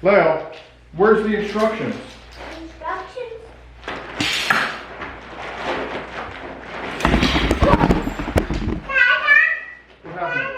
Leo, where's the instructions? Instructions? What happened?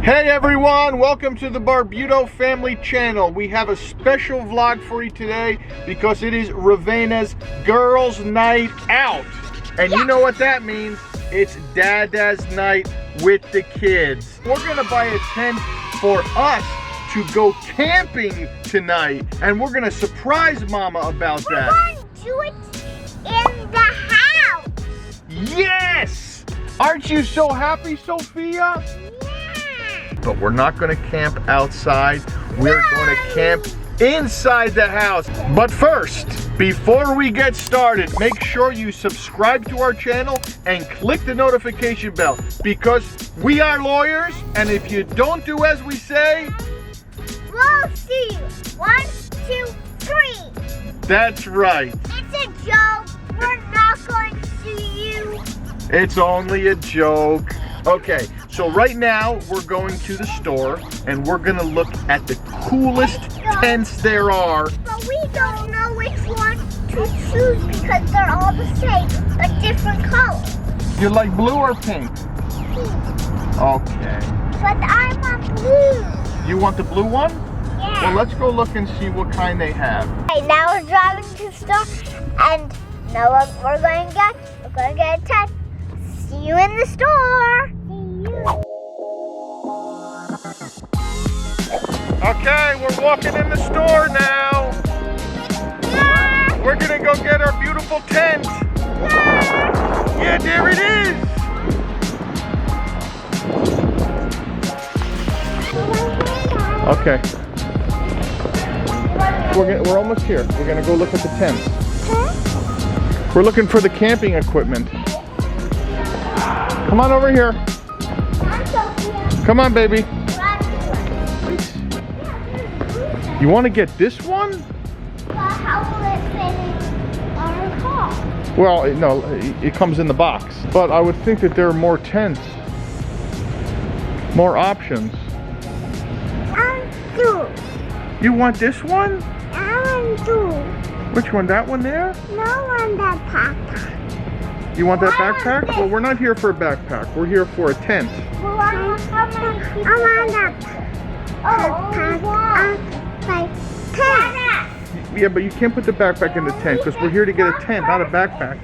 Hey everyone, welcome to the Barbuto Family channel. We have a special vlog for you today because it is Rovena's girls' night out. And you know what that means? It's Dada's night with the kids. We're gonna buy a tent for us to go camping tonight. And we're gonna surprise Mama about that. We're going to do it in the house. Yes! Aren't you so happy, Sophia? But we're not going to camp outside. We're going to camp inside the house. But first, before we get started, make sure you subscribe to our channel and click the notification bell because we are lawyers, and if you don't do as we say, we'll see you. 1, 2, 3. That's right. It's a joke. We're not going to see you. It's only a joke. Okay, so right now we're going to the store and we're gonna look at the coolest tents there are. But we don't know which one to choose because they're all the same, but different colors. You like blue or pink? Pink. Okay. But I want blue. You want the blue one? Yeah. Well, let's go look and see what kind they have. Okay, now we're driving to the store and now what we're going to get? We're going to get a tent. See you in the store. See you. Okay, we're walking in the store now. Yeah. We're gonna go get our beautiful tent. Yeah, there it is. Okay. We're almost here. We're gonna go look at the tents. Huh? We're looking for the camping equipment. Come on over here. I'm Sofia. Come on, baby. You want to get this one? But how will it fit in our car? Well, no, it comes in the box. But I would think that there are more tents, more options. You want this one? Which one? That one there? No one that backpack. You want that I want backpack? this. Well, we're not here for a backpack. We're here for a tent. Well, I want that. Yeah, but you can't put the backpack in the tent because we're here to get a tent, not a backpack.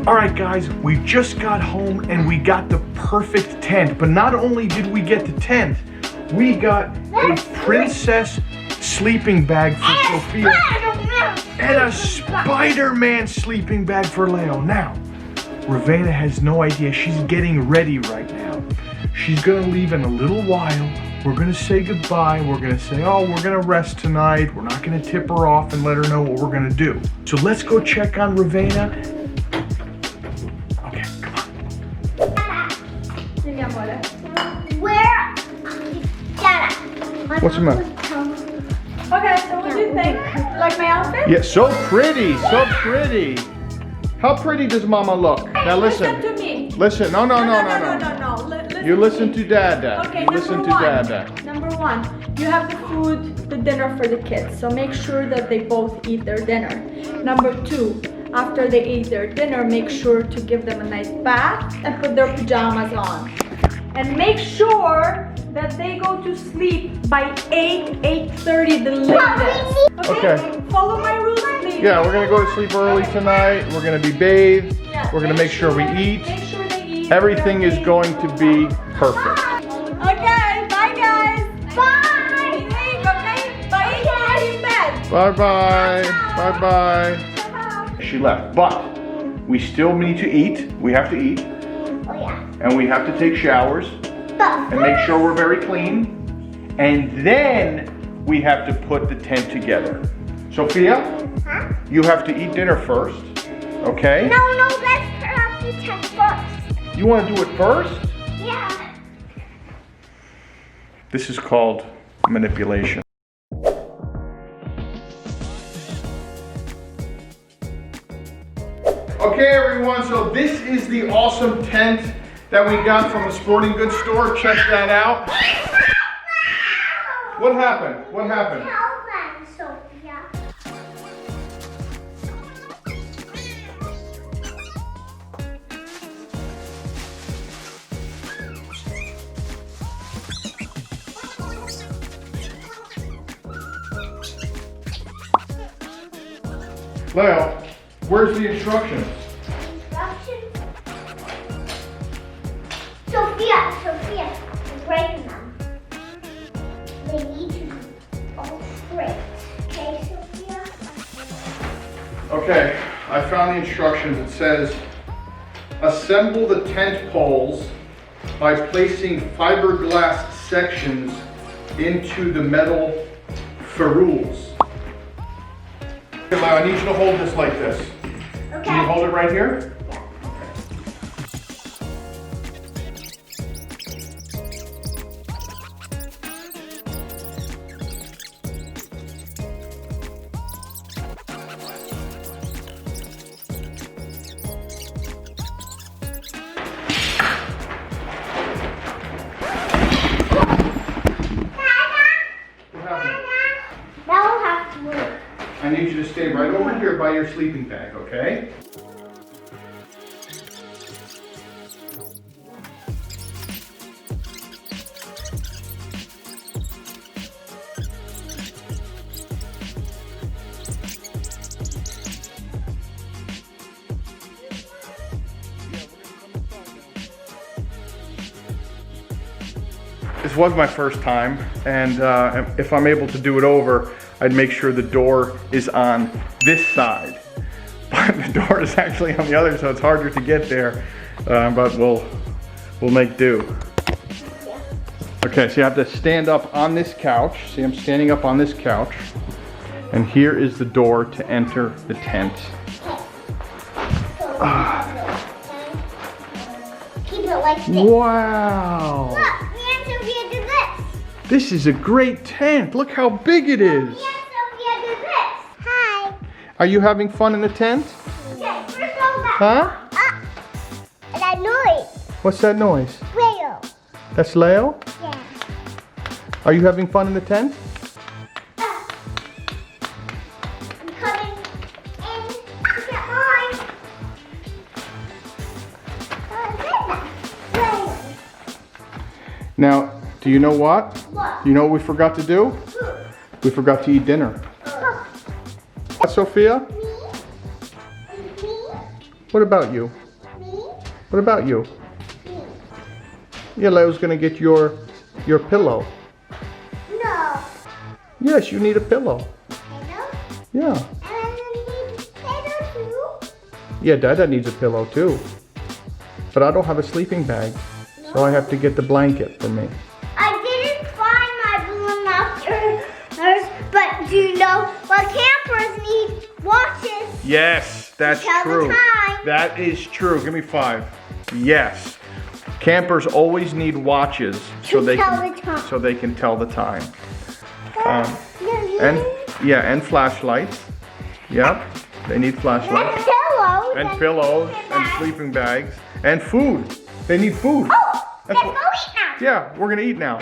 All right, guys, we just got home and we got the perfect tent. But not only did we get the tent, we got a princess sleeping bag for Sofia and a Spider-Man sleeping bag for Leo. Now, Rovena has no idea. She's getting ready right now. She's gonna leave in a little while. We're gonna say goodbye. We're gonna say, oh, we're gonna rest tonight. We're not gonna tip her off and let her know what we're gonna do. So let's go check on Rovena. Okay, come on. Where? Dada. What's the matter? Okay, so what do you think? Like my outfit? Yeah, so pretty, so pretty. How pretty does Mama look? Now listen. Listen to me. Listen, no. You listen to Dada. Okay, You listen to Dada. Number one, you have the food, the dinner for the kids. So make sure that they both eat their dinner. Number two, after they eat their dinner, make sure to give them a nice bath and put their pajamas on. And make sure that they go to sleep by 8:30 the latest. Okay. Follow my rules, please. Yeah, we're gonna go to sleep early tonight. We're gonna be bathed. Yeah, We're gonna make sure we eat. Make sure they eat. Everything is going to be perfect. Okay, bye guys. Bye. Okay, bye. In bed. Bye-bye. Bye-bye. She left, but we still need to eat. We have to eat. Oh yeah. and we have to take showers and make sure we're very clean. And then we have to put the tent together. Sophia, you have to eat dinner first, okay? No, let's put up the tent first. You want to do it first? Yeah. This is called manipulation. Okay, everyone, so this is the awesome tent that we got from the sporting goods store. Check that out. What happened? What happened? Tell them, Sophia. Leo, where's the instructions? Instructions? Sophia, you're breaking them. They need to be all straight. Okay, Sophia? Okay, I found the instructions. It says, assemble the tent poles by placing fiberglass sections into the metal ferrules. Okay, Leo, I need you to hold this like this. Okay. Can you hold it right here? I need you to stay right over here by your sleeping bag, okay? This was my first time, and if I'm able to do it over, I'd make sure the door is on this side. But the door is actually on the other, so it's harder to get there. But we'll make do. Okay, so you have to stand up on this couch. See, I'm standing up on this couch. And here is the door to enter the tent. Keep it like this. Wow! Look, me and Sophia did this. This is a great tent. Look how big it is. Me and Sophia did this. Hi. Are you having fun in the tent? Okay, first roll back. Huh? That noise. What's that noise? Leo. That's Leo? Yeah. Are you having fun in the tent? I'm coming in to get mine. Now, do you know what? What? You know what we forgot to do? We forgot to eat dinner. What, Sophia? Me? Me? What about you? Me? What about you? Me? Yeah, Leo's gonna get your pillow. No. Yes, you need a pillow. Hello? Yeah. And I need potato too. Yeah, Dada needs a pillow too. But I don't have a sleeping bag, so I have to get the blanket for me. I didn't find my binoculars, but do you know what campers need watches? Yes, that's Tell the true. time. That is true. Give me 5. Yes. Campers always need watches so To they tell can the time. so they can tell the time. And And flashlights. Yep. They need flashlights. pillows. And pillows and sleeping bags and food. They need food. Oh, That's let's what- go eat now. Yeah, we're gonna eat now.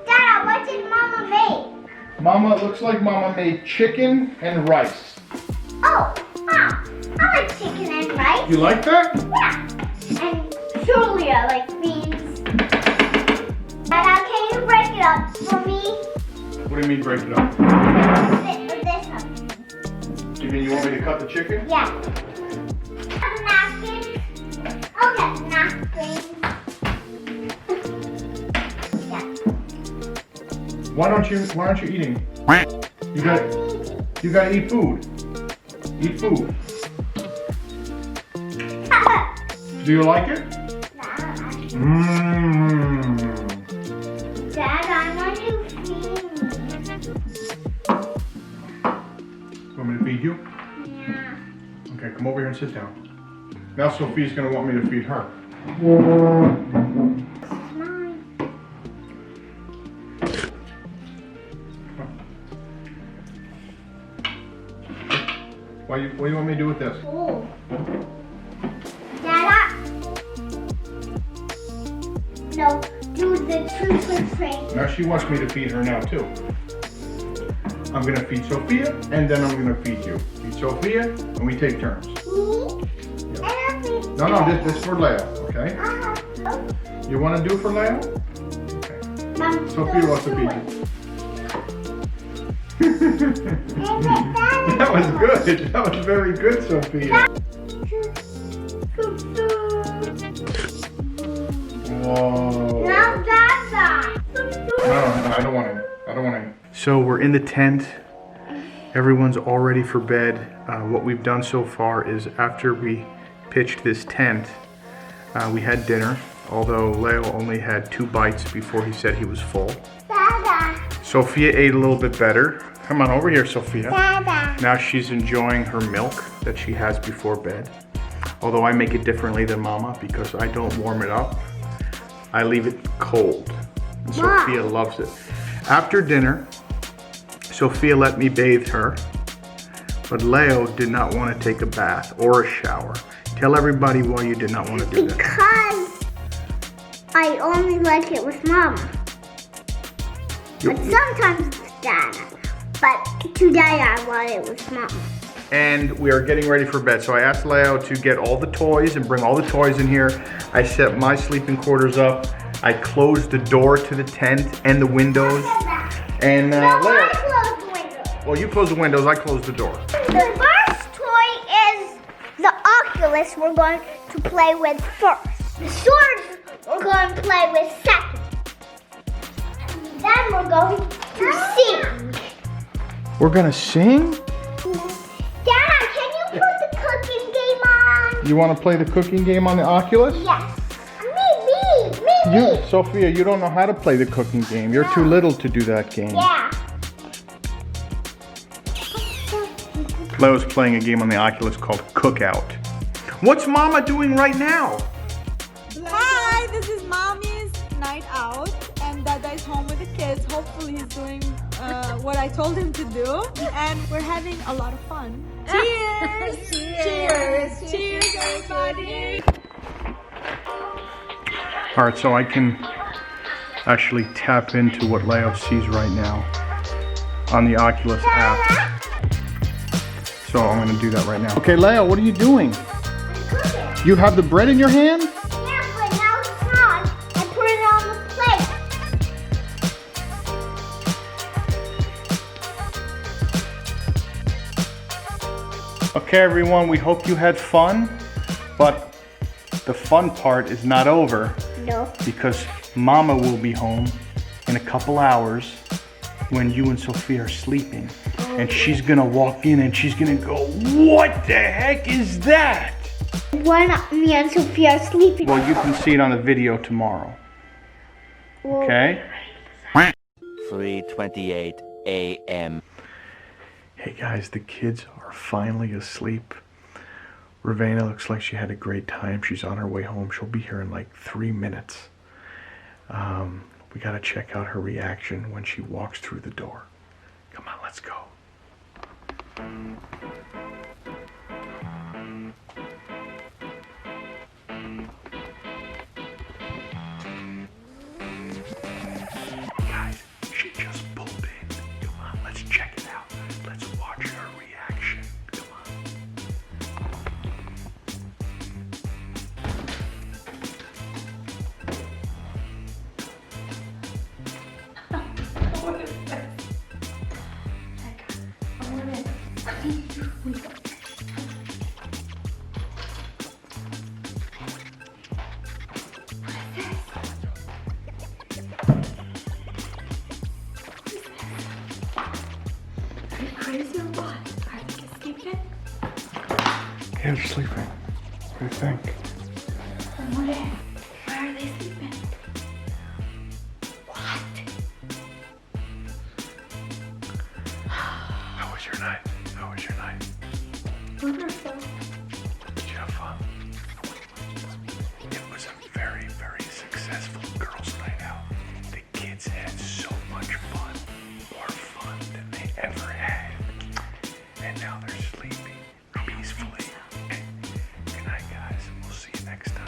Dad, what did Mama make? Mama, it looks like Mama made chicken and rice. Oh, I like chicken and rice. You like that? Yeah. And surely I like beans. Dad, can you break it up for me? What do you mean break it up? This one. You mean you want me to cut the chicken? Yeah. Napkins. Okay, napkins. Yeah. Why aren't you eating? You gotta eat food. Eat food. Do you like it? Mmm. Dad, I want you to feed me. Want me to feed you? Yeah. Okay, come over here and sit down. Now Sophia's gonna want me to feed her. Mine. What do you want me to do with this? Oh. Dad, no, do the truth or trade. Now she wants me to feed her now too. I'm gonna feed Sophia and then I'm gonna feed you. Feed Sophia and we take turns. Me? Yep. And I'll feed No, this is for Leo, okay? Oh. You wanna do for Leo? Okay. Mom, Sophia wants to feed you. That was good. That was very good, Sophia. Whoa. Now Dada. No, I don't want any. So we're in the tent. Everyone's all ready for bed. What we've done so far is after we pitched this tent, we had dinner, although Leo only had 2 bites before he said he was full. Dada. Sophia ate a little bit better. Come on over here, Sophia. Dada. Now she's enjoying her milk that she has before bed. Although I make it differently than Mama because I don't warm it up. I leave it cold. And Sophia loves it. After dinner, Sophia let me bathe her, but Leo did not want to take a bath or a shower. Tell everybody why you did not want to do that. Because I only like it with Mama. But sometimes it's Dada. But today I want it with Mama. And we are getting ready for bed. So I asked Leo to get all the toys and bring all the toys in here. I set my sleeping quarters up. I closed the door to the tent and the windows. And No, Leo, I closed the window. well, you close the windows, I close the door. The first toy is the Oculus we're going to play with first. The swords we're going to play with second. And then we're going to sing. We're gonna sing? Dad, can you put the cooking game on? You wanna play the cooking game on the Oculus? Yes. Me. Sophia, you don't know how to play the cooking game. You're too little to do that game. Yeah. Leo's playing a game on the Oculus called Cookout. What's Mama doing right now? Hi, this is Mommy's night out, and Dada is home with the kids. Hopefully he's doing what I told him to do, and we're having a lot of fun. Cheers! Cheers! Cheers, everybody! All right, so I can actually tap into what Leo sees right now on the Oculus app. So I'm gonna do that right now. Okay, Leo, what are you doing? I'm cooking. You have the bread in your hand? Yeah, but now it's not. I put it on the plate. Okay, everyone, we hope you had fun, but the fun part is not over. No. Because Mama will be home in a couple hours when you and Sophia are sleeping. And she's gonna walk in and she's gonna go, "What the heck is that?" When me and Sofia are sleeping. Well, you can see it on the video tomorrow. Okay? 3:28 a.m. Hey guys, the kids are finally asleep. Rovena looks like she had a great time. She's on her way home. She'll be here in like 3 minutes. We gotta check out her reaction when she walks through the door. Come on, let's go. Guys, she just pulled in. Come on, let's check it out. Let's watch her reaction. Come on. What is this? Are you crazy or what? Are you sleeping? Yeah, they're sleeping. What do you think? Amore, where are they sleeping? What? How was your night? How was your night? Wonderful. Did you have fun? It was a very, very successful girls' night out. The kids had so much fun. More fun than they ever had. And now they're sleeping peacefully. Good night, guys. We'll see you next time.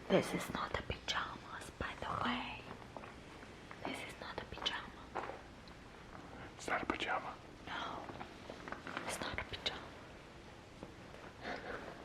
This is not a big